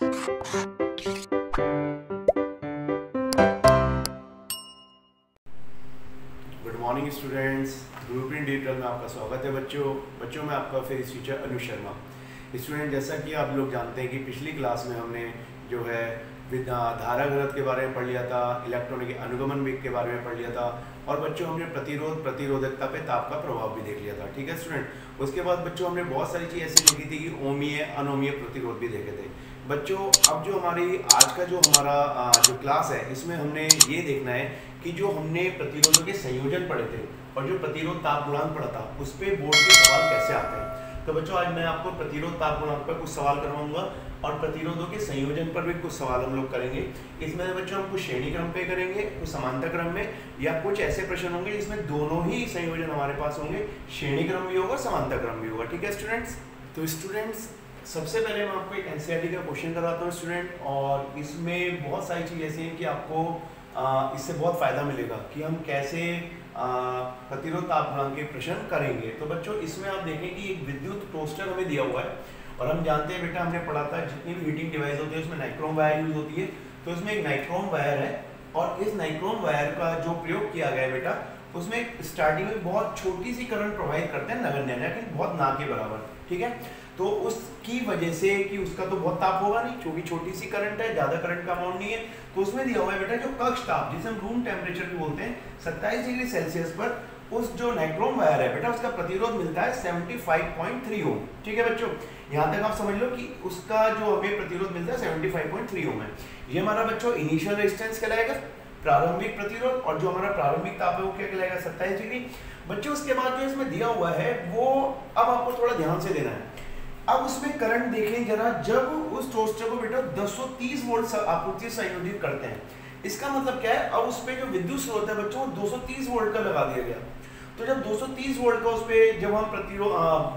Good morning students, blueprint digital में आपका स्वागत है बच्चों मैं आपका फिजिक्स टीचर अनु शर्मा। स्टूडेंट, जैसा कि आप लोग जानते हैं कि पिछली क्लास में हमने जो है धारा घनत्व के बारे में पढ़ लिया था, इलेक्ट्रॉन के अनुगमन वेग के बारे में पढ़ लिया था और बच्चों हमने प्रतिरोध प्रतिरोधकता पे ताप का प्रभाव भी देख लिया था। ठीक है स्टूडेंट। उसके बाद बच्चों हमने बहुत सारी चीज़ ऐसी देखी थी कि ओमीय अनोमीय प्रतिरोध भी देखे थे। बच्चों अब जो हमारी आज का जो हमारा जो क्लास है इसमें हमने ये देखना है कि जो हमने प्रतिरोधों के संयोजन पढ़े थे और जो प्रतिरोध ताप गुणांक पढ़ा था उस पर बोर्ड के सवाल कैसे आते हैं। तो बच्चों आज मैं आपको प्रतिरोध ताप गुणांक पर कुछ सवाल करवाऊंगा और प्रतिरोधों के संयोजन पर भी कुछ सवाल हम लोग करेंगे। इसमें बच्चों हम कुछ श्रेणी क्रम पे करेंगे, कुछ समांतर क्रम में, या कुछ ऐसे प्रश्न होंगे जिसमें दोनों ही संयोजन हमारे पास होंगे, श्रेणी क्रम भी होगा, समांतर क्रम भी होगा। ठीक है स्टूडेंट्स। तो स्टूडेंट्स सबसे पहले मैं आपको एक एनसीईआरटी का क्वेश्चन कराता हूँ स्टूडेंट, और इसमें बहुत सारी चीज़ ऐसी हैं कि आपको इससे बहुत फायदा मिलेगा कि हम कैसे प्रतिरोध ताप गुणांक के प्रश्न करेंगे। तो बच्चों इसमें आप देखें कि एक विद्युत टोस्टर हमें दिया हुआ है और हम जानते हैं बेटा, हमने पढ़ा था जितनी भी हीटिंग डिवाइस होती है उसमें नाइक्रोम वायर यूज होती है। तो इसमें एक नाइक्रोम वायर है और इस नाइक्रोम वायर का जो प्रयोग किया गया है बेटा, उसमें स्टार्टिंग में बहुत छोटी सी करंट प्रोवाइड करते हैं, नगण्य, लेकिन बहुत ना के बराबर। ठीक है। तो उसकी वजह से कि उसका तो बहुत ताप होगा नहीं, क्योंकि छोटी सी करंट है, ज्यादा करंट का अमाउंट नहीं है। तो उसमें दिया हुआ है बेटा जो कक्ष ताप, जिसे हम रूम टेम्परेचर भी बोलते हैं, 27 डिग्री सेल्सियस पर उस जो नाइक्रोम वायर है बेटा उसका प्रतिरोध मिलता है 75.3 ओम। ठीक है बच्चों, यहाँ तक आप समझ लो कि उसका जो हमें प्रतिरोध मिलता है 75.3 ओम है। ये हमारा बच्चों इनिशियल रेजिस्टेंस कहलाएगा, प्रारंभिक प्रतिरोध, और जो हमारा प्रारंभिक ताप है वो क्या कहलाएगा 27 डिग्री। बच्चों उसके बाद जो इसमें दिया हुआ है वो अब आपको थोड़ा ध्यान से देना है। अब उसमें करंट देखें जरा, जब उस टोस्टर को बेटा 230 वोल्ट आपूर्ति संयोजित करते हैं, इसका मतलब क्या है, अब उस पे जो विद्युत स्रोत है बच्चों 230 वोल्ट का लगा दिया गया। तो जब 230 वोल्ट का उस पे जब हम प्रतिरोध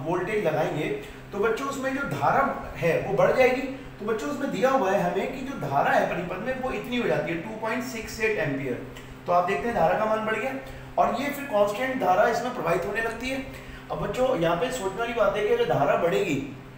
वोल्टेज लगाएंगे तो बच्चों उसमें जो धारा है वो बढ़ जाएगी। तो बच्चों उसमें दिया हुआ है हमें कि जो धारा है परिपथ में वो इतनी हो जाती है 2.68 एम्पियर। तो आप देखते हैं धारा का मान बढ़ गया और ये फिर कांस्टेंट धारा इसमें प्रवाहित होने लगती है। अब बच्चों यहाँ पे सोचने वाली बात है कि अगर धारा बढ़ेगी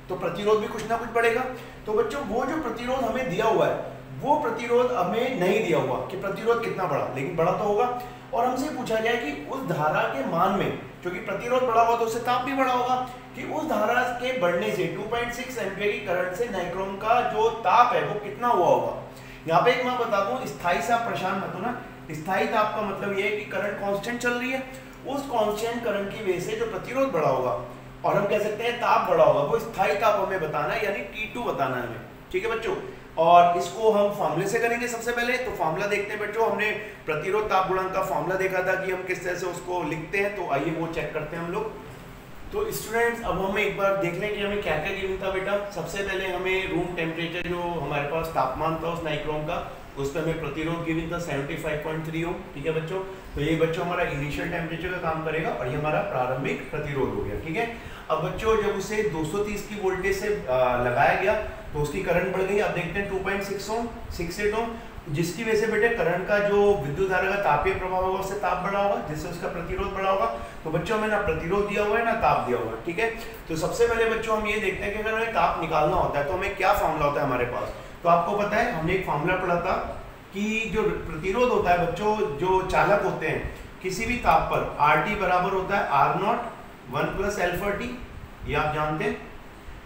तो प्रतिरोध भी कुछ ना कुछ बढ़ेगा। तो बच्चों वो जो प्रतिरोध हमें दिया हुआ है वो प्रतिरोध हमें नहीं दिया हुआ कि प्रतिरोध कितना बढ़ा, लेकिन बढ़ा तो होगा। और हमसे पूछा जाए कि उस धारा के मान में, क्योंकि प्रतिरोध बढ़ा हुआ तो उससे ताप भी बढ़ा होगा, कि उस धारा के बढ़ने से 2.6 एम्पियर की करंट से नाइक्रोम का जो ताप है वो कितना हुआ होगा। यहाँ पे एक मैं बता दूं, स्थायी से आप परेशान मत हो ना। स्थायी ताप का मतलब ये है कि करंट कांस्टेंट चल रही है, उस कांस्टेंट करंट की वजह से जो प्रतिरोध बढ़ा होगा और हम कह सकते हैं ताप बढ़ा होगा, वो स्थायी ताप हमें बताना है, यानी T2 बताना है हमें। ठीक है बच्चों, और इसको हम फॉर्मूले से करेंगे। सबसे पहले तो फॉर्मूला देखते हैं बच्चों। हमने प्रतिरोध ताप गुणांक का फॉर्मूला देखा था कि हम किस तरह से उसको लिखते हैं, तो आइए वो चेक करते हैं हम लोग। तो स्टूडेंट्स अब हम एक बार देख लें कि हमें क्या क्या गिवन था बेटा। सबसे पहले हमें रूम टेम्परेचर जो हमारे पास तापमान था उस नाइक्रोम का, उस पर हमें प्रतिरोध गिवन था 75.3 ओम। ठीक है बच्चों, तो ये बच्चों हमारा इनिशियल टेम्परेचर का काम करेगा और ये हमारा प्रारंभिक प्रतिरोध हो गया। ठीक है। अब बच्चों जब उसे 230 की वोल्टेज से लगाया गया तो उसकी करंट बढ़ गई। अब देखते हैं 2.68 ओम, जिसकी वजह से बेटे करंट का जो विद्युत धारा का तापीय प्रभाव होगा उससे ताप बढ़ा होगा, जिससे उसका प्रतिरोध बढ़ा होगा। तो बच्चों हमें ना प्रतिरोध दिया हुआ है ना ताप दिया हुआ है। ठीक है। तो सबसे पहले बच्चों हम ये देखते हैं कि अगर हमें ताप निकालना होता है तो हमें क्या फॉर्मूला होता है हमारे पास। तो आपको पता है हमने एक फॉर्मूला पढ़ा था कि जो प्रतिरोध होता है बच्चों, जो चालक होते हैं किसी भी ताप पर, RT बराबर होता है R0 1 + अल्फा T। ये आप जानते हैं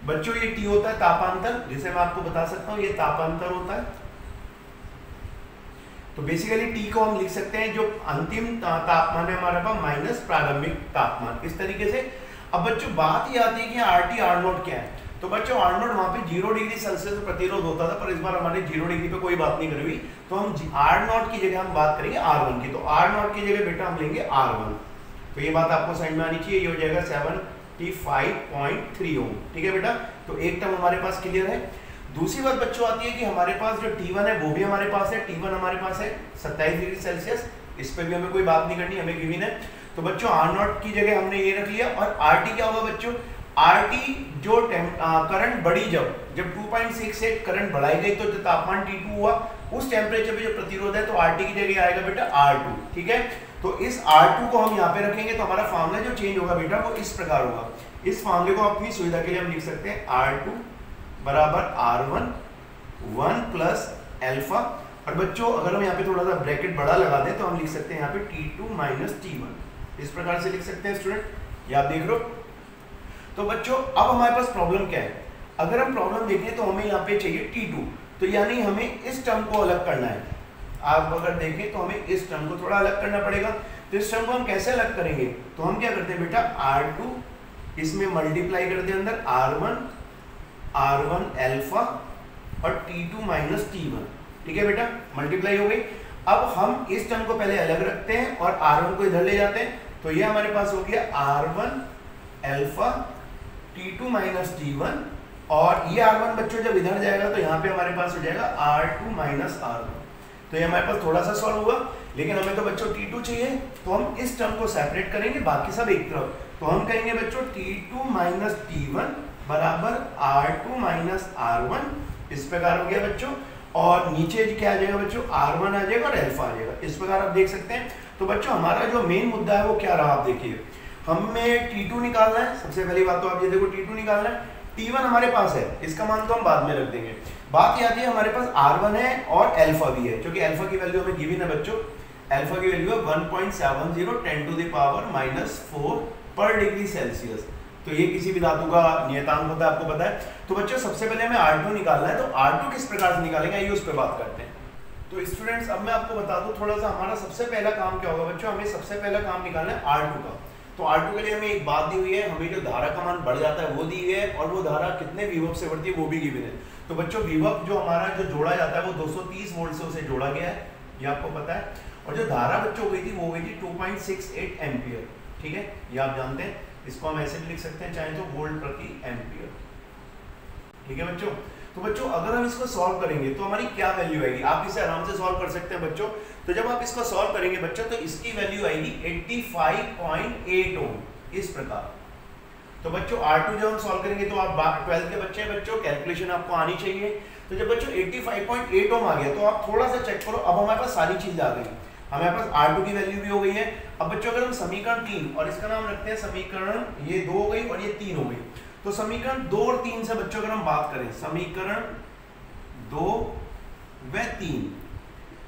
बच्चों। ये T होता है तापांतर, जिसे मैं आपको बता सकता हूँ ये तापांतर होता है। तो बेसिकली T को हम लिख सकते हैं जो अंतिम तापमान है हमारे पास माइनस प्रारंभिक तापमान, इस तरीके से। अब बच्चों बात ये आती है कि RT R0 क्या है। तो बच्चों R0 वहाँ पे 0 डिग्री सेल्सियस प्रतिरोध होता था, पर इस बार हमारे 0 डिग्री पे कोई बात नहीं करी हुई। तो हम R0 की जगह हम बात करेंगे R1 की। तो R0 की जगह बेटा हम लेंगे R1। तो ये बात आपको समझ में आनी चाहिए। ये हो जाएगा 75.3 ओम। ठीक है बेटा, तो एक टर्म हमारे पास क्लियर है। दूसरी बात बच्चों आती है कि हमारे पास जो T1 है वो भी हमारे पास है। T1 हमारे पास है 27 डिग्री सेल्सियस, इस पर भी हमें कोई बात नहीं करनी, हमें गिवन है। तो बच्चों R0 की जगह हमने ये रख लिया। और RT क्या होगा बच्चों, RT जो करंट बढ़ी, जब 2.68 करंट बढ़ाई गई तो जो तापमान T2 हुआ उस टेम्परेचर पे जो प्रतिरोध है तो RT की जगह आएगा बेटा R2। ठीक है। तो इस R2 को हम यहाँ पे रखेंगे तो हमारा फॉर्मूला जो चेंज होगा बेटा वो इस प्रकार होगा। इस फॉर्मूले को अपनी सुविधा के लिए हम लिख सकते हैं R2 बराबर R1 1 प्लस अल्फा, और बच्चों अगर हम यहाँ पे थोड़ा सा ब्रैकेट बड़ा लगा दें तो हम लिख सकते हैं यहाँ पे T2 माइनस T1, इस प्रकार से लिख सकते हैं स्टूडेंट, ये आप देख रहे हो। तो बच्चों अब हमारे पास प्रॉब्लम क्या है, अगर हम प्रॉब्लम देखें तो हमें यहाँ पे चाहिए T2, तो यानी हमें इस टर्म को अलग करना है। आप अगर देखें तो हमें इस टर्म को थोड़ा अलग करना पड़ेगा। तो इस टर्म को हम कैसे अलग करेंगे, तो हम क्या करते हैं बेटा, R2 इसमें मल्टीप्लाई करते हैं अंदर R1 अल्फा और T2 माइनस T1, ठीक है बेटा, मल्टीप्लाई हो गई। अब हम इस टर्म को पहले अलग रखते हैं और R1 को इधर ले जाते हैं, तो ये हमारे पास हो गया R1 alpha T2 minus T1, और ये R1 बच्चों जब इधर जाएगा तो यहाँ पे हमारे पास हो जाएगा R2 माइनस R1। तो ये हमारे पास थोड़ा सा सॉल्व हुआ, लेकिन हमें तो बच्चों T2 चाहिए, तो हम इस टर्म को सेपरेट करेंगे, बाकी सब एक तरफ। तो हम कहेंगे बच्चों T2 माइनस T1 बराबर R2 माइनस R1, इस प्रकार हो गया बच्चों। और नीचे क्या आ जाएगा बच्चों, R1 आ जाएगा और अल्फा आ जाएगा, इस प्रकार आप देख सकते हैं। तो बच्चों हमारा जो मेन मुद्दा है वो क्या रहा, आप देखिए, हमें T2 निकालना है। सबसे पहली बात तो आप ये देखो, T2 निकालना है, T1 हमारे पास है, इसका मान तो हम बाद में रख देंगे। बात याद है हमारे पास R1 है और अल्फा भी है, क्योंकि अल्फा की वैल्यू हमें गिवन है बच्चों, अल्फा की वैल्यू है 1.70 10 टू द पावर -4 पर डिग्री सेल्सियस। तो ये किसी भी धातु का नियतांक होता है, आपको पता है। तो बच्चों सबसे पहले हमें R2 निकालना है, तो R2 किस प्रकार से निकालेंगे ये उस पर बात करते हैं। तो स्टूडेंट्स अब मैं आपको बता दूं थोड़ा सा, हमारा सबसे पहला काम क्या होगा बच्चों, हमें सबसे पहला काम निकालना है R2 का। तो R2 के लिए हमें एक बात दी हुई है, हमें जो धारा का मान बढ़ जाता है वो दी हुई है, और वो धारा कितने विभव से बढ़ती है वो भी गिवन है। तो बच्चों विभव जो हमारा जो जोड़ा जाता है वो 230 वोल्ट से उसे जोड़ा गया है, ये आपको पता है। और जो धारा बच्चों गई थी वो गई थी 2.68 एम्पियर, ठीक है, ये आप जानते हैं। इसको हम ऐसे भी लिख सकते हैं चाहे तो, वोल्ट प्रति एम्पियर, ठीक है बच्चों। तो बच्चों अगर हम इसको सॉल्व करेंगे तो हमारी क्या वैल्यू आएगी, आप इसे आराम से सॉल्व कर सकते हैं बच्चों। तो जब आप इसको सॉल्व करेंगे बच्चों तो इसकी वैल्यू आएगी 85.8 ओम, इस प्रकार। तो बच्चों R2 जब हम सॉल्व करेंगे तो आप 12th के बच्चे हैं बच्चों, कैलकुलेशन आपको आनी चाहिए। तो जब बच्चों 85.8 ओम आ गया तो आप थोड़ा सा चेक करो, अब हमारे पास सारी चीज आ गई, हमारे पास R2 की वैल्यू भी हो गई है। अब बच्चों अगर हम समीकरण 3 और इसका नाम रखते हैं समीकरण, ये 2 हो गई और ये 3 हो गई, तो समीकरण 2 और 3 से बच्चों अगर हम बात करें, समीकरण 2 व 3,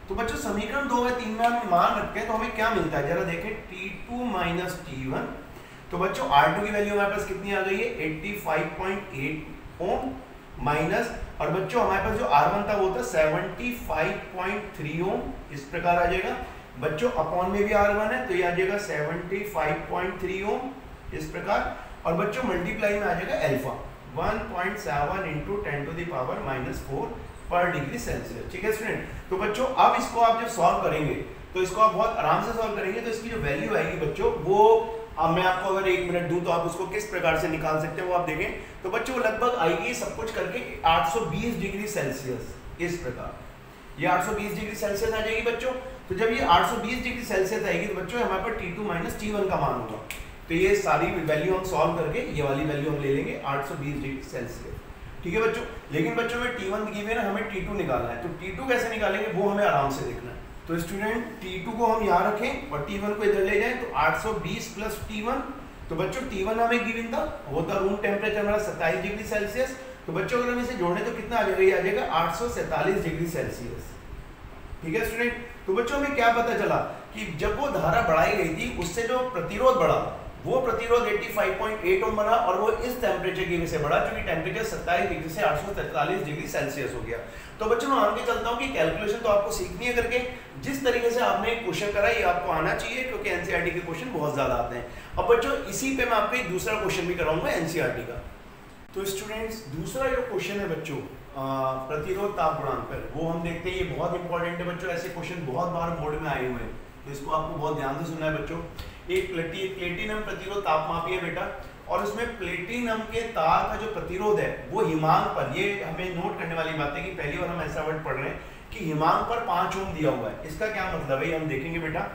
तो बच्चों समीकरण 2 व 3 में हम मान रखते हैं तो हमें क्या मिलता है जरा देखें, T2 माइनस T1। तो बच्चों R2 की वैल्यू हमारे पास कितनी आ गई है, 85.8 ओम माइनस, और बच्चों हमारे पास जो R1 था वो था 75.3 ओम, इस प्रकार आ जाएगा बच्चों। अपॉन में भी R1 है तो ये आ जाएगा 75.3 ओम, इस प्रकार। और बच्चों मल्टीप्लाई में आ जाएगा alpha 1.7 into 10 to the power -4 पर डिग्री सेल्सियस, ठीक है स्टूडेंट। तो बच्चों अब इसको आप जब सॉल्व करेंगे तो इसको आप बहुत आराम से सॉल्व करेंगे, तो इसकी जो वैल्यू आएगी बच्चों वो, अब मैं आपको अगर 1 मिनट दूं तो आप उसको किस प्रकार से निकाल सकते हैं वो आप देखें। तो बच्चों वो लगभग आएगी सब कुछ करके 820 डिग्री सेल्सियस, इस प्रकार ये 820 डिग्री सेल्सियस आ जाएगी बच्चों। तो जब ये 820 डिग्री सेल्सियस आएगी तो बच्चों हमारे पास T2 माइनस T1 का मान होगा। तो ये सारी वैल्यू हम सॉल्व करके ये वाली वैल्यू हम ले लेंगे 820 डिग्री सेल्सियस, ठीक है बच्चों। लेकिन बच्चों में T1 गिवन है, हमें T2 निकालना है, तो T2 कैसे निकालेंगे वो हमें आराम से देखना है। तो स्टूडेंट T2 को हम यहाँ रखें और T1 को इधर ले जाएं, तो 820 प्लस T1, तो बच्चों T1 हमें गिवन था, वो था रूम टेम्परेचर हमारा 27 डिग्री सेल्सियस। तो बच्चों अगर हम इसे जोड़ें तो कितना आ जाएगा, ये आ जाएगा 847 डिग्री सेल्सियस, ठीक है स्टूडेंट। तो बच्चों हमें क्या पता चला कि जब वो धारा बढ़ाई गई थी उससे जो प्रतिरोध बढ़ा, वो प्रतिरोध 85.8 ओम बना, और वो इस टेम्परेचर की वजह से बढ़ा क्योंकि टेम्परेचर 27 डिग्री से 843 डिग्री सेल्सियस हो गया। तो बच्चों मैं मान के चलता हूँ कि कैलकुलेशन तो आपको सीखनी है करके, जिस तरीके से आपने क्वेश्चन करा ये आपको आना चाहिए, क्योंकि एनसीईआरटी के क्वेश्चन बहुत ज्यादा आते हैं। अब बच्चों इसी पे मैं आपको एक दूसरा क्वेश्चन भी कराऊंगा एनसीईआरटी का। तो स्टूडेंट्स दूसरा जो क्वेश्चन है बच्चों प्रतिरोध ताप गुणांक पर, वो हम देखते हैं, ये बहुत इंपॉर्टेंट है बच्चों, ऐसे क्वेश्चन बहुत बार बोर्ड में आए हुए हैं, तो इसको आपको बहुत ध्यान से सुनना है बच्चों। एक प्लेटिनम प्रतिरोध तापमापी है बेटा, और उसमें प्लेटिनम के तार का जो प्रतिरोध है वो हिमांक पर, ये हमें नोट करने वाली बात है कि पहली बार हम ऐसा वर्ड पढ़ रहे हैं कि हिमांक पर 5 ओम दिया हुआ है, इसका क्या मतलब है ये हम देखेंगे बेटा।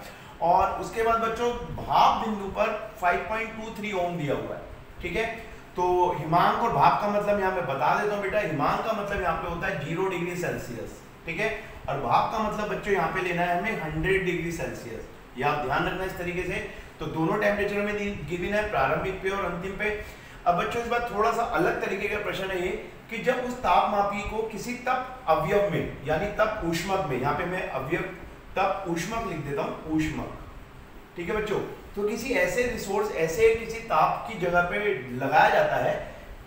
और उसके बाद बच्चों भाप बिंदु पर 5.23 ओम दिया हुआ है, ठीक है। तो हिमांक और भाप का मतलब यहाँ मैं बता देता हूँ बेटा, हिमांक का मतलब यहाँ पे होता है 0 डिग्री सेल्सियस, ठीक है, और भाप का मतलब बच्चों यहाँ पे लेना है हमें 100 डिग्री सेल्सियस, ये आप ध्यान रखना इस तरीके से। तो दोनों टेम्परेचर में गिवन है, प्रारंभिक पे और अंतिम पे। अब बच्चों इस बार थोड़ा सा अलग तरीके का प्रश्न है ये कि जब उस तापमापी को किसी तप अवयव में यानी तप ऊष्मक में, यहाँ पे मैं अवयव तप ऊष्मक लिख देता हूँ, ऊष्मक, ठीक है बच्चों। तो किसी ऐसे रिसोर्स, ऐसे किसी ताप की जगह पे लगाया जाता है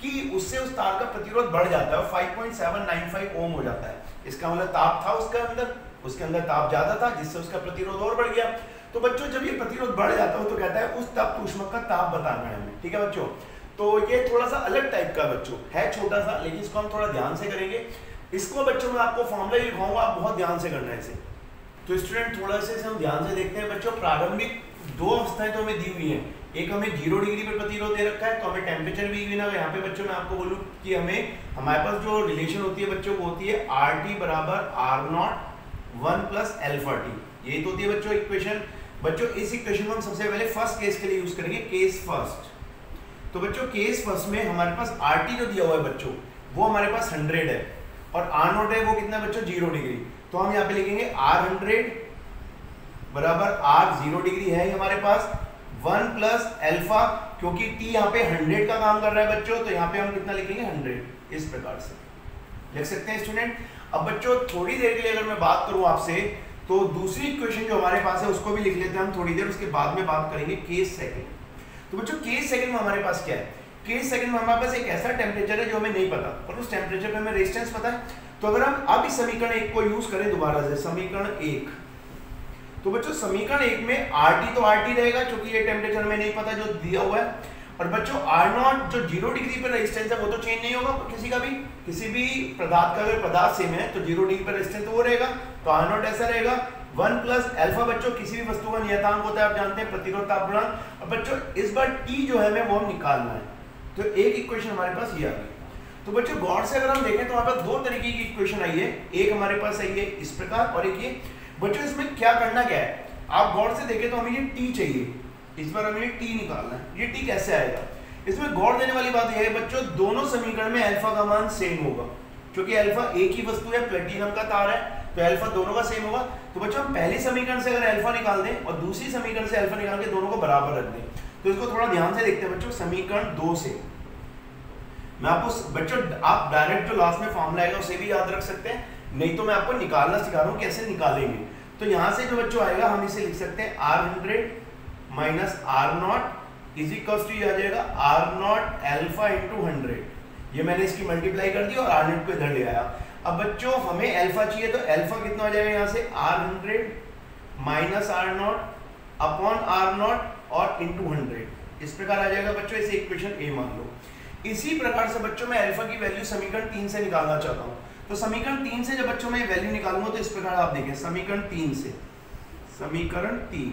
कि उससे उस तार का प्रतिरोध बढ़ जाता है, 5.795 ओम हो जाता है। इसका मतलब ताप था उसके अंदर ताप ज्यादा था, जिससे उसका प्रतिरोध और बढ़ गया। तो बच्चों जब ये प्रतिरोध बढ़ जाता है तो कहता है उस तप ऊष्मक का ताप बताना है हमें, ठीक है बच्चों। तो ये थोड़ा सा अलग टाइप का बच्चों है, छोटा सा, लेकिन इसको हम थोड़ा ध्यान से करेंगे। इसको बच्चों मैं आपको फॉर्मूला लिखाऊंगा, आप बहुत ध्यान से करना है इसे। तो स्टूडेंट थोड़ा सा हम ध्यान से देखते हैं बच्चों। प्रारंभिक दो अवस्थाएं तो हमें दी हुई हैं, एक हमें 0 डिग्री पर प्रतिरोध दे रखा है, तो हमें टेम्परेचर भी गिना। यहाँ पे बच्चों मैं आपको बोलूँ कि हमारे पास जो रिलेशन होती है बच्चों, वो होती है RT बराबर R0 1 प्लस अल्फा टी। यही तो होती है बच्चों इक्वेशन। बच्चों इस इक्वेशन को हम सबसे पहले फर्स्ट केस के लिए यूज करेंगे, केस फर्स्ट। तो बच्चों केस फर्स्ट में हमारे पास RT जो दिया हुआ है बच्चों, वो हमारे पास 100 है और R0 है वो कितना बच्चों 0 डिग्री। तो हम यहाँ पे लिखेंगे R100 बराबर R0 डिग्री है हमारे पास 1 प्लस अल्फा, क्योंकि T यहाँ पे 100 का काम कर रहा है बच्चों, तो यहाँ पे हम कितना लिखेंगे 100। इस प्रकार से लिख सकते हैं स्टूडेंट। अब बच्चों थोड़ी देर के लिए अगर मैं बात करूं आपसे, तो दूसरी इक्वेशन जो हमारे पास है उसको भी लिख लेते हैं हम थोड़ी देर, उसके बाद में बात करेंगे केस सेकंड। तो बच्चों केस सेकंड में हमारे पास क्या है? केस सेकंड में हमारे पास एक ऐसा टेम्परेचर है जो हमें नहीं पता, और उस टेम्परेचर पे हमें रेजिस्टेंस पता है। तो अगर हम अब इस समीकरण 1 को यूज करें दोबारा से, समीकरण 1, तो बच्चों समीकरण 1 में RT तो RT रहेगा, क्योंकि ये टेम्परेचर हमें नहीं पता जो दिया हुआ है। और बच्चों R0 जो 0 डिग्री पर रेजिस्टेंस है वो तो चेंज नहीं होगा किसी का भी, किसी भी पदार्थ का अगर पदार्थ सेम है तो 0 डिग्री पर रेजिस्टेंस तो वो रहेगा, तो R0 ऐसा रहेगा 1 प्लस अल्फा। बच्चों किसी भी वस्तु का नियतांक होता है, आप जानते हैं प्रतिरोध ताप गुणांक। और बच्चों इस बार T जो है हमें वो हम निकालना है, तो एक इक्वेशन हमारे पास ये आ गई। तो बच्चों गौर से अगर हम देखें तो हमारे पास दो तरीके की इक्वेशन आई है, एक हमारे पास आई है इस प्रकार और एक ये। बच्चों इसमें क्या करना क्या है, आप गौर से देखें तो हमें ये T चाहिए, इस बार हमें ये T निकालना है। ये T कैसे आएगा? इसमें गौर देने वाली बात यह है बच्चों, दोनों समीकरण में अल्फा का मान सेम होगा, क्योंकि अल्फा एक ही वस्तु है, प्लेटिनम का तार है, तो अल्फा दोनों का सेम होगा। तो बच्चों हम पहली समीकरण से अगर अल्फा निकाल दें और दूसरी समीकरण से अल्फा निकाल के दोनों को बराबर रख दें, तो इसको थोड़ा ध्यान से देखते हैं बच्चों। समीकरण 2 से मैं आपको बच्चों, आप डायरेक्ट जो लास्ट में फॉर्मूला आएगा उसे भी याद रख सकते हैं, नहीं तो मैं आपको निकालना सिखा रहा हूँ कैसे निकालेंगे। तो यहाँ से जो बच्चों आएगा हम इसे लिख सकते हैं R100 minus R0 is equal to आ जाएगा R0 अल्फा इंटू 100। ये मैंने इसकी मल्टीप्लाई कर दी और R0 को इधर ले आया। अब बच्चों हमें अल्फा चाहिए, तो अल्फा कितना हो जाएगा यहाँ से R100 minus R0 upon R0 और इंटू 100। इस प्रकार आ जाएगा बच्चों, इसे इक्वेशन ए मान लो। इसी प्रकार से बच्चों मैं अल्फा की वैल्यू समीकरण 3 से निकालना चाहता हूँ। तो समीकरण 3 से जब बच्चों मैं वैल्यू निकालूंगा तो इस प्रकार आप देखें, समीकरण 3 से, समीकरण 3।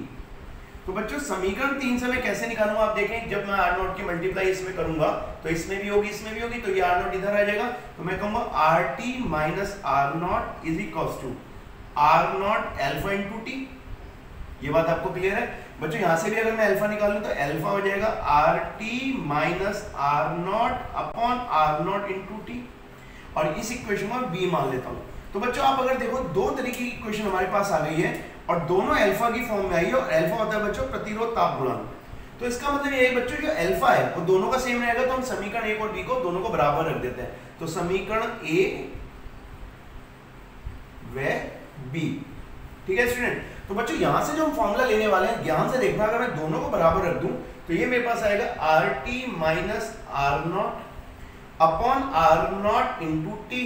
तो बच्चों समीकरण 3 से मैं कैसे निकालूंगा आप देखें, जब मैं R0 की मल्टीप्लाई इसमें करूंगा तो इसमें भी होगी इसमें भी होगी, तो ये R0 इधर आ जाएगा, तो मैं कहूंगा RT minus R0 is equal to R0 alpha into T। ये बात आपको क्लियर है बच्चों? यहां से भी अगर मैं अल्फा निकालूं तो अल्फा हो जाएगा RT minus R0 upon R0 into T, और इस इक्वेशन को मैं B मान लेता हूं। तो बच्चों आप अगर देखो दो तरीके की इक्वेशन हमारे पास आ गई है और दोनों अल्फा की फॉर्म में आई है, और अल्फा होता है बच्चों प्रतिरोध ताप गुणांक। तो इसका मतलब ये है बच्चों जो अल्फा है वो दोनों का सेम रहेगा, तो हम समीकरण 1 और B को दोनों को बराबर रख देते हैं। तो समीकरण A व B, ठीक है स्टूडेंट? तो बच्चों यहां से जो हम फॉर्मूला लेने वाले हैं ध्यान से देखना, अगर मैं दोनों को बराबर रख दूं तो ये मेरे पास आएगा RT minus R0 upon R0 into T,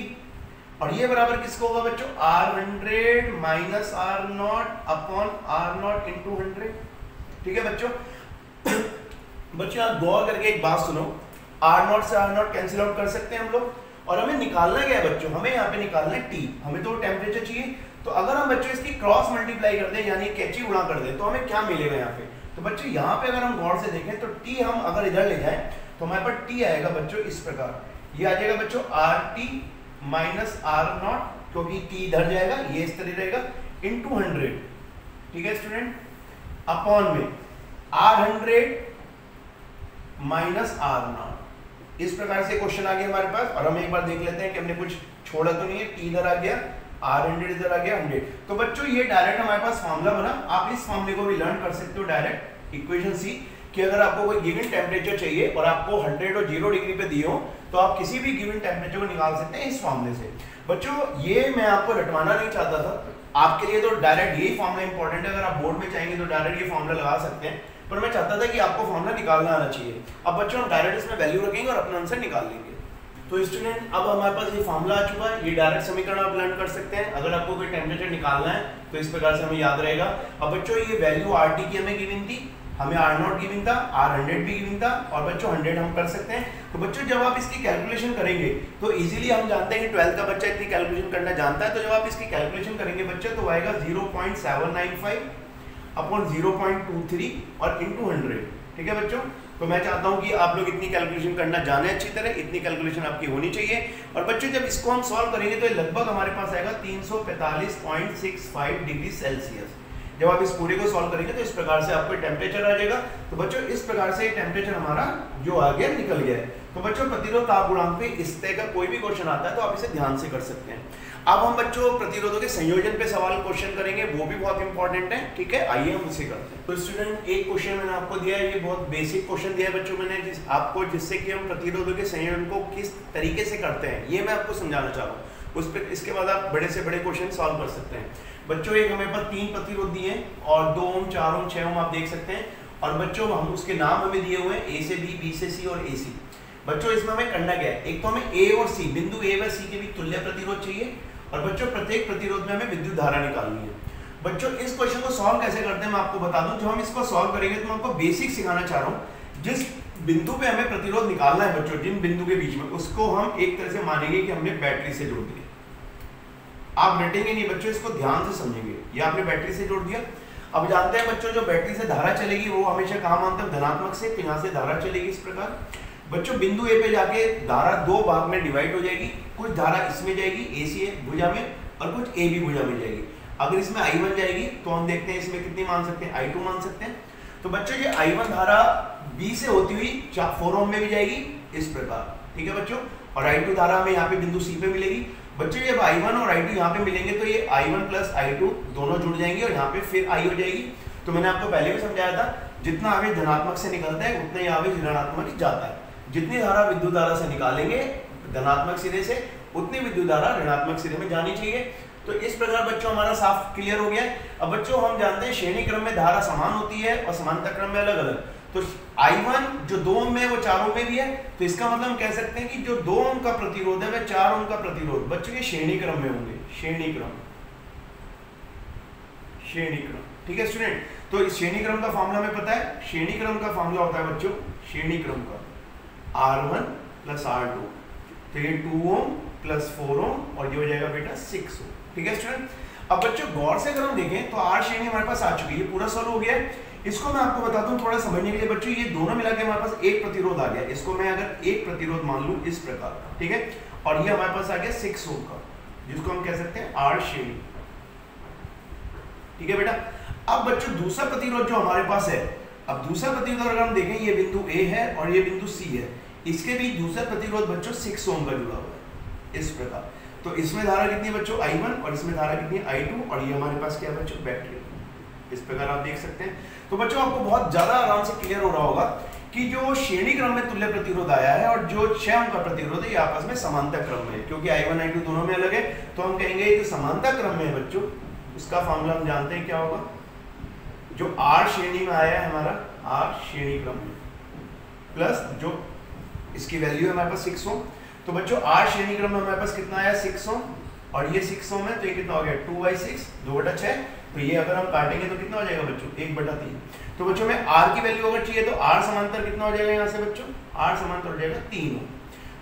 और ये बराबर किसको होगा बच्चों? R100 minus R0 upon R0 into 100। ठीक है बच्चों? बच्चों आप गौर करके एक बात सुनो, R0 से R0 कैंसिल आउट कर सकते हैं हम लोग, और हमें निकालना क्या है बच्चों? हमें यहाँ पे निकालना है T, हमें तो टेम्परेचर चाहिए। तो अगर हम बच्चों इसकी क्रॉस मल्टीप्लाई कर दें यानी कैची गुणा कर दें तो हमें क्या मिलेगा यहाँ पे? तो बच्चों यहाँ पे अगर हम गौर से देखें तो T हम अगर इधर ले जाएं तो हमारे पास T आएगा बच्चों इस प्रकार, ये आ जाएगा बच्चों RT माइनस R0, क्योंकि T इधर जाएगा ये इस तरह रहेगा, इंटू 100। ठीक है स्टूडेंट? अपॉन में R100 माइनस R0। इस प्रकार से क्वेश्चन आ गया हमारे पास, और हम एक बार देख लेते हैं कि हमने कुछ छोड़ा तो नहीं है। T इधर आ गया, R100 इधर आ गया 100। तो बच्चों ये डायरेक्ट हमारे पास फॉर्मूला बना, आप इस फॉर्मूले को भी लर्न कर सकते हो डायरेक्ट, इक्वेशन सी कि अगर आपको कोई गिवन टेम्परेचर चाहिए और आपको 100 और 0 डिग्री पे दिए हो तो आप किसी भी गिवन टेम्परेचर को निकाल सकते हैं इस फॉर्मूले से। बच्चों ये मैं आपको रटवाना नहीं चाहता था, आपके लिए तो डायरेक्ट यही फॉर्मूला इंपॉर्टेंट है, अगर आप बोर्ड में चाहेंगे तो डायरेक्ट ये फॉर्मूला लगा सकते हैं, पर मैं चाहता था कि आपको फॉर्मूला निकालना आना चाहिए। अब बच्चों हम डायरेक्ट इसमें वैल्यू रखेंगे और अपना आंसर निकाल लेंगे। तो स्टूडेंट अब हमारे पास ये फॉर्मूला आ चुका है, ये डायरेक्ट समीकरण आप लर्न कर सकते हैं। अगर आपको कोई टेम्परेचर निकालना है तो इस प्रकार से हमें याद रहेगा। अब बच्चों ये वैल्यू RT की हमें गिवन थी, हमें R0 गिवन था, R100 भी गिवन था और बच्चों 100 हम कर सकते हैं। तो बच्चों जब आप इसकी कैलकुलेशन करेंगे तो इजीली हम जानते हैं कि 12th का बच्चा इतनी कैलकुलेशन करना जानता है, तो जब आप इसकी कैलकुलेशन करेंगे बच्चे तो आएगा 0.795 अपॉन 0.23 और इंटू 100। ठीक है बच्चों, तो मैं चाहता हूं कि आप लोग इतनी कैलकुलेशन करना जाने अच्छी तरह, इतनी कैलकुलेशन आपकी होनी चाहिए। और बच्चों जब इसको हम सॉल्व करेंगे तो लगभग हमारे पास आएगा 345.65 डिग्री सेल्सियस। जब आप इस पूरे को सॉल्व करेंगे तो इस प्रकार से आपको टेम्परेचर आ जाएगा। तो बच्चों इस प्रकार से टेम्परेचर हमारा जो आ गया निकल गया है। तो बच्चों प्रतिरोध ताप गुणांक पे इस तरह का कोई भी क्वेश्चन आता है तो आप इसे ध्यान से कर सकते हैं। अब हम बच्चों प्रतिरोधों के संयोजन पे सवाल क्वेश्चन करेंगे, वो भी बहुत इंपॉर्टेंट है। ठीक है, आइए हम उसे करते हैं। तो स्टूडेंट एक क्वेश्चन मैंने आपको दिया है, ये बहुत बेसिक क्वेश्चन दिया है बच्चों मैंने आपको, जिससे कि हम प्रतिरोधों के संयोजन को किस तरीके से करते हैं ये मैं आपको समझाना चाह रहा हूँ। उस पर इसके बाद आप बड़े से बड़े क्वेश्चन सॉल्व कर सकते हैं। बच्चों एक हमें पर 3 प्रतिरोध दिए हैं और 2 ओम 4 ओम 6 ओम आप देख सकते हैं। और बच्चों हम उसके नाम हमें दिए हुए हैं A से B, B से C और AC। बच्चों इसमें हमें करना क्या है, एक तो हमें A और C बिंदु A व C के बीच तुल्य प्रतिरोध चाहिए और बच्चों प्रत्येक प्रतिरोध में हमें विद्युत धारा निकालनी है। बच्चों इस क्वेश्चन को सॉल्व कैसे करते हैं मैं आपको बता दूं। जब हम इसको सॉल्व करेंगे तो मैं आपको बेसिक सिखाना चाह रहा हूँ। जिस बिंदु पे हमें प्रतिरोध निकालना है बच्चों, जिन बिंदु के बीच में, उसको हम एक तरह से मानेंगे कि हमने बैटरी से जोड़ दिया। आप रटेंगे नहीं बच्चों, इसको ध्यान से समझेंगे। ये आपने बैटरी से जोड़ दिया। अब जानते हैं बच्चों जो बैटरी से धारा चलेगी वो हमेशा कहाँ मानते हैं, धनात्मक से। तो यहाँ से धारा चलेगी इस प्रकार। बच्चों बिंदु ए पे जाके धारा 2 भाग में डिवाइड हो जाएगी। कुछ धारा इसमें जाएगी AC भुजा में और कुछ AB भुजा में जाएगी। अगर इसमें I1 जाएगी तो हम देखते हैं इसमें कितनी मान सकते हैं, I2 मान सकते हैं। तो बच्चों ये I1 धारा B से होती हुई 4 ओम में भी जाएगी इस प्रकार। ठीक है बच्चों, और I2 धारा हमें यहाँ पे बिंदु C पे मिलेगी। बच्चों जब I1 और I2 यहाँ पे मिलेंगे तो ये I1 प्लस I2 दोनों जुड़ जाएंगे और यहाँ पे फिर I हो जाएगी। तो मैंने आपको पहले भी समझाया था, जितना आवेश धनात्मक से निकलता है उतना ही आवेश ऋणात्मक जाता है। जितनी धारा विद्युत धारा से निकालेंगे धनात्मक सिरे से, उतनी विद्युत धारा ऋणात्मक सिरे में जानी चाहिए। तो इस प्रकार बच्चों हमारा साफ क्लियर हो गया है। अब बच्चों हम जानते हैं श्रेणी क्रम में धारा समान होती है और समांतर क्रम में अलग अलग। तो I1 जो 2 ओम में है वो 4 ओम में भी है, तो इसका मतलब हम कह सकते हैं कि जो 2 ओम का प्रतिरोध है वह 4 ओम का प्रतिरोध बच्चों के श्रेणी क्रम में होंगे। श्रेणी क्रम, ठीक है स्टूडेंट। तो इस श्रेणी क्रम का फॉर्मूला हमें पता है। श्रेणी क्रम का फॉर्मूला होता है बच्चों, श्रेणी क्रम का R1 प्लस R2, तो ये 2 ओम प्लस 4 ओम और ये हो जाएगा बेटा 6 ओम। ठीक है स्टूडेंट। अब बच्चों गौर से अगर हम देखें तो R श्रेणी हमारे पास आ चुकी है, ये पूरा सॉल्व हो गया है। इसको मैं आपको बताता हूँ थोड़ा समझने के लिए बच्चों, ये दोनों मिला के हमारे पास एक प्रतिरोध आ गया। इसको मैं अगर एक प्रतिरोध मान लूँ इस प्रकार का, ठीक है, और ये हमारे पास आ गया 6 ओम का, जिसको हम कह सकते हैं R श्रेणी। ठीक है बेटा। अब बच्चों दूसरा प्रतिरोध जो हमारे पास है, अब दूसरा प्रतिरोध अगर हम देखें, ये बिंदु A है और ये बिंदु C है, इसके बीच दूसरा प्रतिरोध बच्चों 6 ओम का जुड़ा हुआ है इस प्रकार। तो इसमें धारा कितनी है बच्चों, I1, और इसमें धारा कितनी है, I2, और ये हमारे पास क्या है बच्चों, बैटरी। इस प्रकार आप देख सकते हैं। तो बच्चों आपको बहुत ज्यादा आराम से क्लियर हो रहा होगा कि जो श्रेणी क्रम में तुल्य प्रतिरोध आया है और जो 6 ओम का प्रतिरोध है ये आपस में समांतर क्रम में है, क्योंकि I1 I2 दोनों में अलग है। तो हम कहेंगे जो समांतर क्रम में है बच्चों, उसका फॉर्मूला हम जानते हैं क्या होगा। जो R श्रेणी में आया है हमारा, R श्रेणी क्रम में प्लस जो इसकी वैल्यू है हमारे पास 6 ओम। तो बच्चों R श्रेणी क्रम में हमारे पास कितना आया, 6 ओम, और ये 6 ओम है तो ये कितना हो गया, 2/6, 2/6। तो ये अगर हम काटेंगे तो कितना हो जाएगा बच्चों, 1/3। तो बच्चों में R की वैल्यू अगर चाहिए तो R समांतर कितना हो जाएगा यहाँ से बच्चों, R समांतर हो जाएगा 3 ओम।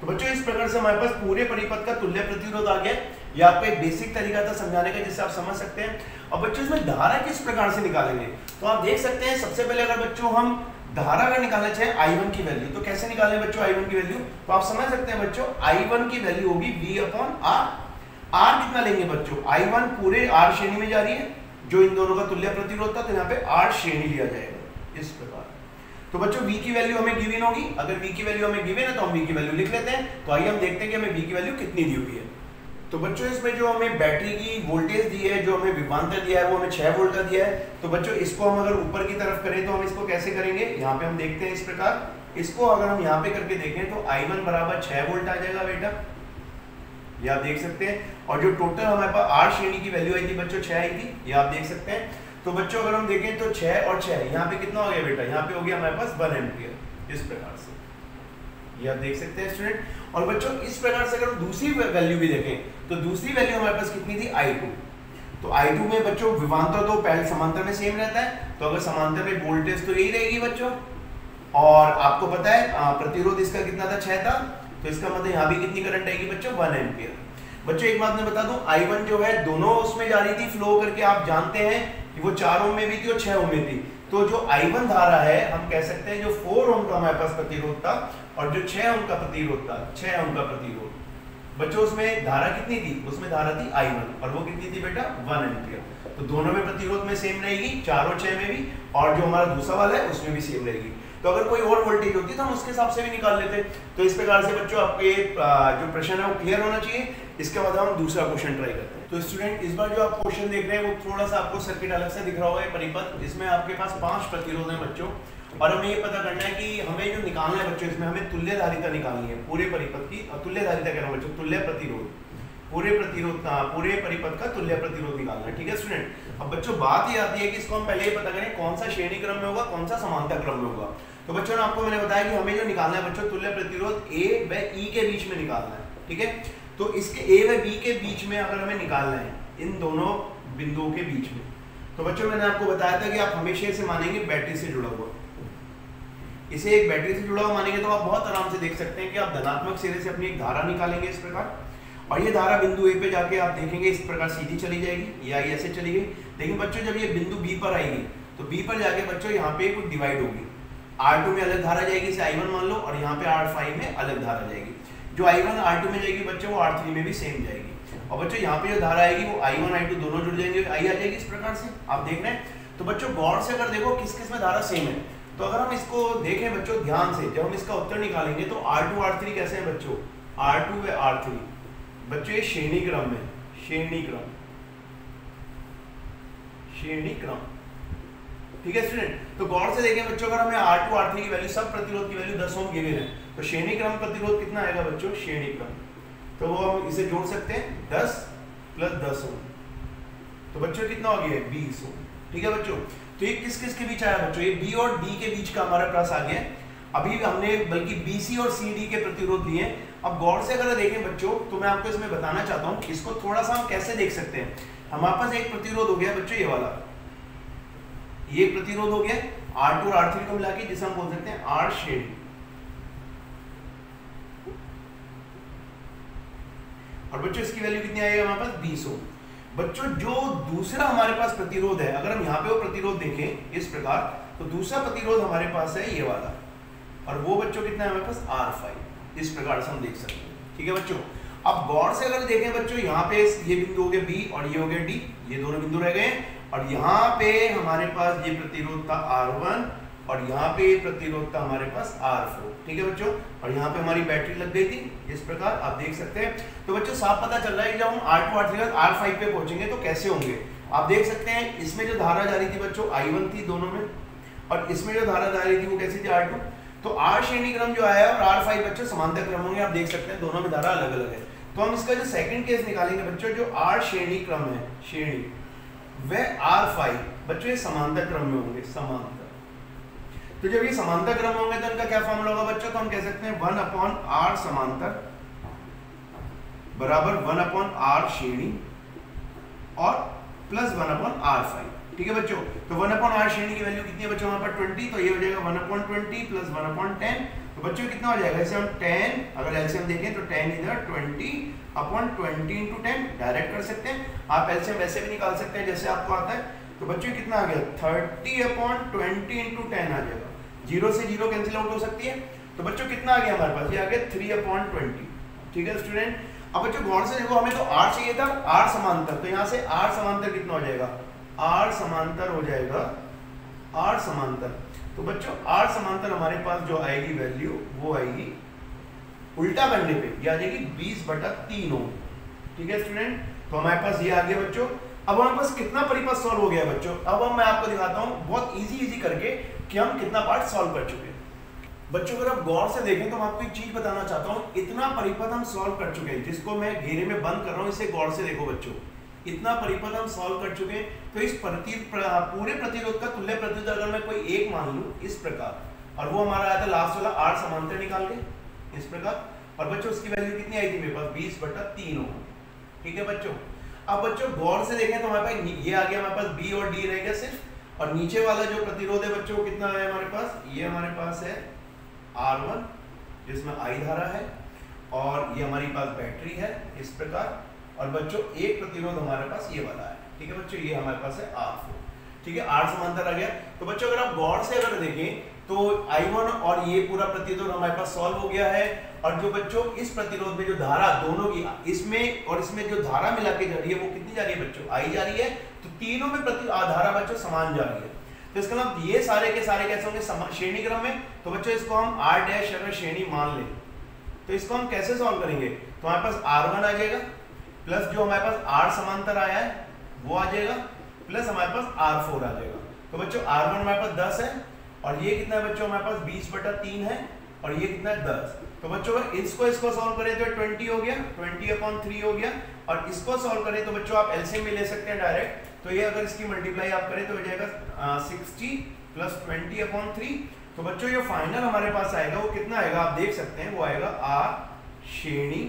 तो बच्चों इस प्रकार से हमारे पास पूरे परिपथ का तुल्य प्रतिरोध आ गया। ये आपका एक बेसिक तरीका था समझाने का, जिससे आप समझ सकते हैं। अब बच्चों इसमें धारा किस प्रकार से निकालेंगे, तो आप देख सकते हैं। सबसे पहले अगर बच्चों हम धारा अगर निकालना चाहे I1 की वैल्यू, तो कैसे निकालें बच्चों I1 की वैल्यू, तो आप समझ सकते हैं बच्चों I1 की वैल्यू होगी V/R। R कितना लेंगे बच्चों, I1 पूरे R श्रेणी में जा रही है, जो इन दोनों का तुल्य प्रतिरोध था, तो यहाँ पे R श्रेणी लिया जाएगा इस प्रकार। तो बच्चों V की वैल्यू हमें गिवन होगी। अगर V की वैल्यू हमें गिवन है तो हम V की वैल्यू लिख लेते हैं। तो आइए हम देखते हैं कि हमें V की वैल्यू कितनी दी हुई है। तो बच्चों इसमें जो हमें बैटरी की वोल्टेज दी है, जो हमें विभवांतर दिया है वो हमें 6 वोल्ट का दिया है। तो बच्चों इसको हम अगर ऊपर की तरफ करें तो हम इसको कैसे करेंगे, यहाँ पे हम देखते हैं इस प्रकार। इसको अगर हम यहाँ पे करके देखें तो I1 बराबर 6 वोल्ट आ जाएगा बेटा, ये आप देख सकते हैं। और जो टोटल हमारे पास आर श्रेणी की वैल्यू आई थी बच्चों 6 आई थी, ये आप देख सकते हैं। तो बच्चों अगर हम देखें तो 6 और 6 यहाँ पे कितना हो गया बेटा, यहाँ पे हो गया हमारे पास 1 एम्पियर, इस प्रकार से, ये आप देख सकते हैं स्टूडेंट। और बच्चों इस प्रकार से अगर हम दूसरी वैल्यू भी देखें तो दूसरी वैल्यू हमारे पास कितनी थी, I2। तो I2 में बच्चों विभवांतर तो पहले समांतर में सेम रहता है, तो अगर समांतर में वोल्टेज तो यही रहेगी बच्चों। और आपको पता है प्रतिरोध इसका कितना था, 6 था, तो इसका मतलब यहाँ भी कितनी करंट आएगी बच्चों, 1 एम्पियर। बच्चों एक बात मैं बता दूं, I1 जो है दोनों उसमें जा रही थी फ्लो करके, आप जानते हैं कि वो 4 ओम में भी थी और 6 ओम में थी। तो जो I1 धारा है हम कह सकते हैं जो 4 ओम का हमारे पास प्रतिरोध था और जो 6 ओम का प्रतिरोध था, 6 ओम का प्रतिरोध बच्चों, उसमें धारा कितनी थी, उसमें धारा थी I1 और वो कितनी थी बेटा, 1 एम्पियर। तो दोनों में प्रतिरोध में सेम रहेगी, 4 और 6 में भी, और जो हमारा दूसरा वाला है उसमें भी सेम रहेगी। तो अगर कोई और वोल्टेज होती तो हम उसके हिसाब से भी निकाल लेते। तो इस प्रकार से बच्चों आपके जो प्रश्न है वो क्लियर होना चाहिए। इसके बाद हम दूसरा क्वेश्चन ट्राई करते हैं। तो स्टूडेंट इस बार जो आप क्वेश्चन देख रहे हैं वो थोड़ा सा आपको सर्किट अलग से दिख रहा होगा, परिपथ। इसमें आपके पास 5 प्रतिरोध हैं बच्चों, और हमें ये पता करना है कि हमें जो निकालना है बच्चों, इसमें हमें तुल्य धारिता निकालनी है पूरे परिपथ की। और तुल्य धारिता कह रहा हूं बच्चों, तुल्य प्रतिरोध, पूरे परिपथ का तुल्य प्रतिरोध निकालना है, ठीक है स्टूडेंट। अब बच्चों बात ये आती है कि इसको हम पहले ये पता करें कौन सा श्रेणी क्रम में होगा, कौन सा समांतर क्रम में होगा। तो बच्चों ने आपको मैंने बताया कि हमें जो निकालना है बच्चों, तुल्य प्रतिरोध A व E के बीच में निकालना है, ठीक है। तो इसके A व B के बीच में अगर हमें निकालना है, इन दोनों बिंदुओं के बीच में, तो बच्चों मैंने आपको बताया था कि आप हमेशा इसे मानेंगे बैटरी से जुड़ा हुआ। इसे एक बैटरी से जुड़ा हुआ मानेंगे तो आप बहुत आराम से देख सकते हैं कि आप धनात्मक सिरे से अपनी एक धारा निकालेंगे इस प्रकार, और ये धारा बिंदु A पे जाके आप देखेंगे इस प्रकार सीधी चली जाएगी या ऐसे चली गई। लेकिन बच्चों जब ये बिंदु B पर आएगी तो B पर जाके बच्चों यहाँ पे कुछ डिवाइड होगी, R2 में अलग धारा जाएगी, इसे I1 मान लो, और यहाँ पे R5 में अलग धारा जाएगी। जो I1 R2 में जाएगी बच्चों वो R3 में भी सेम जाएगी। और बच्चों यहाँ पे जो धारा आएगी वो I1 I2 दोनों जुड़ जाएंगे, I आ जाएगी इस प्रकार से, आप देख रहे हैं। तो बच्चों गौर से अगर देखो किस किस में धारा सेम है, तो अगर हम इसको देखें बच्चों ध्यान से, जब हम इसका उत्तर निकालेंगे तो R2 R3 कैसे है बच्चों, R2 व R3 बच्चों ये श्रेणी क्रम में, श्रेणी क्रम, श्रेणी क्रम, ठीक है स्टूडेंट। तो गौर से देखें बच्चों, अगर हमें R2 R3 की वैल्यू, सब प्रतिरोध की वैल्यू 10 ओम गिवन है, तो श्रेणी क्रम प्रतिरोध कितना आएगा बच्चों, श्रेणी क्रम, तो वो हम इसे जोड़ सकते हैं 10 + 10 ओम, तो बच्चों कितना हो गया 20 ओम, ठीक है बच्चों। तो ये किस किस के बीच आया बच्चों, ये B और D के बीच का हमारा पास आ गया। अभी हमने बल्कि BC और CD के प्रतिरोध लिए। अब गौर से अगर देखें बच्चों, तो मैं आपको इसमें बताना चाहता हूं, इसको थोड़ा सा हम कैसे देख सकते हैं। हमारे पास एक प्रतिरोध हो गया बच्चों ये वाला, ये प्रतिरोध हो गया R2 और R3 को मिला के, जिसे हम बोल सकते हैं R श्रेणी। और बच्चों इसकी वैल्यू कितनी आएगी हमारे पास 20 ओम। बच्चों जो दूसरा हमारे पास प्रतिरोध है, अगर हम यहाँ पे वो प्रतिरोध देखें इस प्रकार, तो दूसरा प्रतिरोध हमारे पास है ये वाला, और वो बच्चों कितना है हमारे पास R5, इस प्रकार से हम देख सकते हैं, ठीक है बच्चों। अब गौर से अगर देखें बच्चों, यहाँ पे ये बिंदु हो गया B और ये हो गया D, ये दोनों बिंदु रह गए, और यहाँ पे हमारे पास ये प्रतिरोध था R1 और यहाँ पे प्रतिरोध था हमारे पास R4, ठीक है बच्चों। और यहाँ पे हमारी बैटरी लग गई थी, इस प्रकार आप देख सकते हैं। तो बच्चों साफ पता चल रहा है कि जब हम R2 R3 R5 पे पहुंचेंगे तो कैसे होंगे, आप देख सकते हैं। इसमें जो धारा जा रही थी बच्चों I1 थी दोनों में, और इसमें जो धारा जा रही थी वो कैसी थी R2। तो R श्रेणी क्रम जो आया और R5 बच्चों समांतर क्रम होंगे, आप देख सकते हैं दोनों में धारा अलग अलग है। तो हम इसका जो सेकंड केस निकालेंगे बच्चों, जो R श्रेणी क्रम है, श्रेणी वह R5 बच्चों ये समांतर क्रम में होंगे, समांतर। तो जब ये समांतर क्रम होंगे तो इनका क्या फॉर्मूला होगा बच्चों, तो हम कह सकते हैं 1/R समांतर बराबर 1/R श्रेणी और प्लस 1/R5, ठीक है बच्चों। तो 1/R श्रेणी की वैल्यू कितनी है बच्चों हमारे पास 20, तो ये हो जाएगा 1/20 प्लस 1/10। तो बच्चों कितना हो जाएगा, इसे हम 10 अगर एलसीएम देखें तो 10 इधर 20/20 × 10 डायरेक्ट कर सकते हैं। आप एलसीएम वैसे भी निकाल सकते हैं जैसे आपको आता है। तो बच्चों कितना आ गया 30/20 × 10 आ जाएगा, 0 से 0 कैंसिल आउट हो सकती है। तो बच्चों कितना आ गया हमारे पास, ये आ गया 3/20, ठीक है स्टूडेंट। अब बच्चों गौर से देखो, हमें तो R चाहिए था, R समांतर, तो यहाँ से R समांतर कितना हो जाएगा, R समांतर हो जाएगा R समांतर। तो बच्चों R समांतर हमारे पास जो आएगी वैल्यू वो आएगी उल्टा करने पे, ये आ जाएगी 20/3 ओम, ठीक है स्टूडेंट, तो हमारे पास ये आ गया बच्चों। अब हमारे पास कितना परिपथ सॉल्व हो गया बच्चों। अब मैं आपको दिखाता हूँ बहुत इजी करके कि हम कितना पार्ट सॉल्व कर चुके हैं। बच्चों अगर आप गौर से देखें तो मैं आपको एक चीज बताना चाहता हूँ, इतना परिपथ हम सॉल्व कर चुके हैं, जिसको मैं घेरे में बंद कर रहा हूँ, इसे गौर से देखो बच्चों, इतना परिपथ हम सॉल्व कर चुके हैं। तो इस पूरे प्रतिरोध का तुल्य प्रतिरोध अगर मैं कोई एक मान लूं इस प्रकार, और वो हमारा आया था लास्ट वाला 8 समांतर निकाल के इस प्रकार, और बच्चों उसकी वैल्यू कितनी आई थी मेरे पास 20/3 ओम। ठीक है बच्चों, अब बच्चों गौर से देखें तो हमारे पास ये आ गया, हमारे पास बी और डी रह गया सिर्फ, और नीचे वाला जो प्रतिरोध है बच्चों कितना है हमारे पास, ये हमारे पास है R1 जिसमें I धारा है, और ये हमारी पास बैटरी है इस प्रकार, और बच्चों एक प्रतिरोध हमारे पास ये वाला है। ठीक है बच्चों, ये हमारे पास है R4। ठीक है, 8 समांतर आ गया। तो बच्चों अगर आप गौर से अगर देखें तो I1 और ये पूरा प्रतिरोध हमारे पास सॉल्व हो गया है, और जो बच्चों इस प्रतिरोध में जो धारा दोनों की इसमें और इसमें जो धारा मिला के जा रही है वो कितनी जा रही है बच्चों, I जा रही है। तो तीनों में धारा बच्चों समान जा रही है। तो इसका मतलब ये सारे के सारे कैसे होंगे, श्रेणी क्रम में। तो बच्चों इसको हम R' अगर श्रेणी मान लें तो इसको हम कैसे सॉल्व करेंगे, तो हमारे पास R1 आ जाएगा, प्लस जो हमारे पास R समांतर आया है वो आ जाएगा, प्लस हमारे पास R4 आ जाएगा। तो बच्चों R1 हमारे पास 10 है, और ये कितना है बच्चों हमारे पास 20/3 है, और ये कितना है 10। तो बच्चों इसको सॉल्व करें तो 20 हो गया, 20/3 हो गया, और इसको सॉल्व करें तो बच्चों आप एलसीएम में ले सकते हैं डायरेक्ट। तो ये अगर इसकी मल्टीप्लाई आप करें तो हो जाएगा 60 + 20/3। तो बच्चों ये फाइनल हमारे पास आएगा वो कितना आएगा, आप देख सकते हैं, वो आएगा R श्रेणी,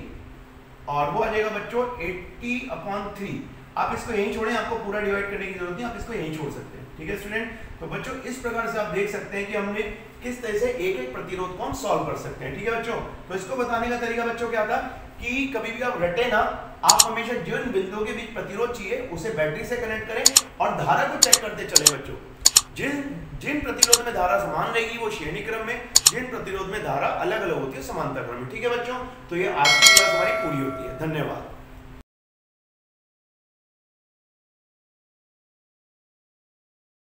और वो आ जाएगा बच्चों 80/3। आप इसको यहीं छोड़ें, आपको पूरा डिवाइड करने की जरूरत नहीं, आप इसको यहीं छोड़ सकते हैं। ठीक है स्टूडेंट, तो बच्चों इस प्रकार से आप देख सकते हैं कि हमने किस तरह से एक एक प्रतिरोध को हम सॉल्व कर सकते हैं। ठीक है बच्चों, तो इसको बताने का तरीका बच्चों क्या था कि कभी भी आप रटे ना, आप हमेशा जिन बिंदुओं के बीच प्रतिरोध चाहिए उसे बैटरी से कनेक्ट करें, और धारा को चेक करते चले बच्चों। जिन प्रतिरोध में धारा समान रहेगी वो श्रेणी क्रम में, जिन प्रतिरोध में धारा अलग अलग होती है समांतर क्रम में। ठीक है बच्चों, तो ये आज की क्लास हमारी पूरी होती है। धन्यवाद।